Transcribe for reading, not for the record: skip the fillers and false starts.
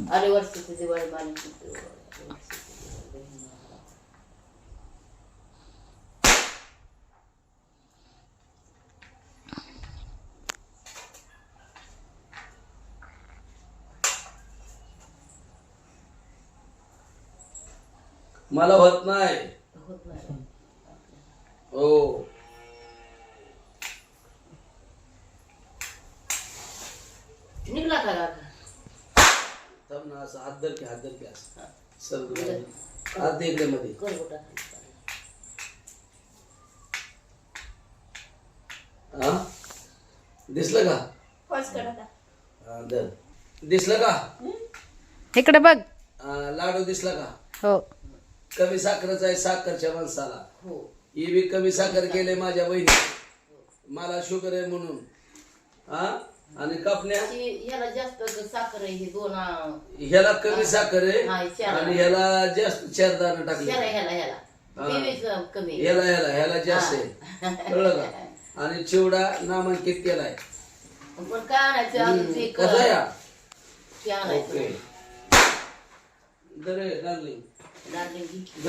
आले वर्षाची दिवाळी मालिक मला होत नाही होत नाही. हो निघला का काका? थांब ना असं हात धर की असं सर हात दे इकडे मध्ये कर गोटा हा दिसलं का फर्स्ट करा का? हा, धर दिसलं का इकडे बघ. लाडू दिसला का हो कमी साखरच आहे साखरच्या माणसाला हो ही बी कमी साखर केले माझ्या बहिणी मला शुगर आहे म्हणून हा आणि कापण्या ह्याला जास्त साखर आहे. हे दोन ह्याला कमी साखर आहे हा, चार. आणि ह्याला जास्त चार दाणं टाकले ह्याला हा. तेवीस कमी आहे. ह्याला जास्त आहे कळलं का आणि चिवडा नामांकित केलाय पण काय आणायचं अजून ते कसा या ते आणायचं ओके दर डार्लिंग दार्जिलिंग घेतली.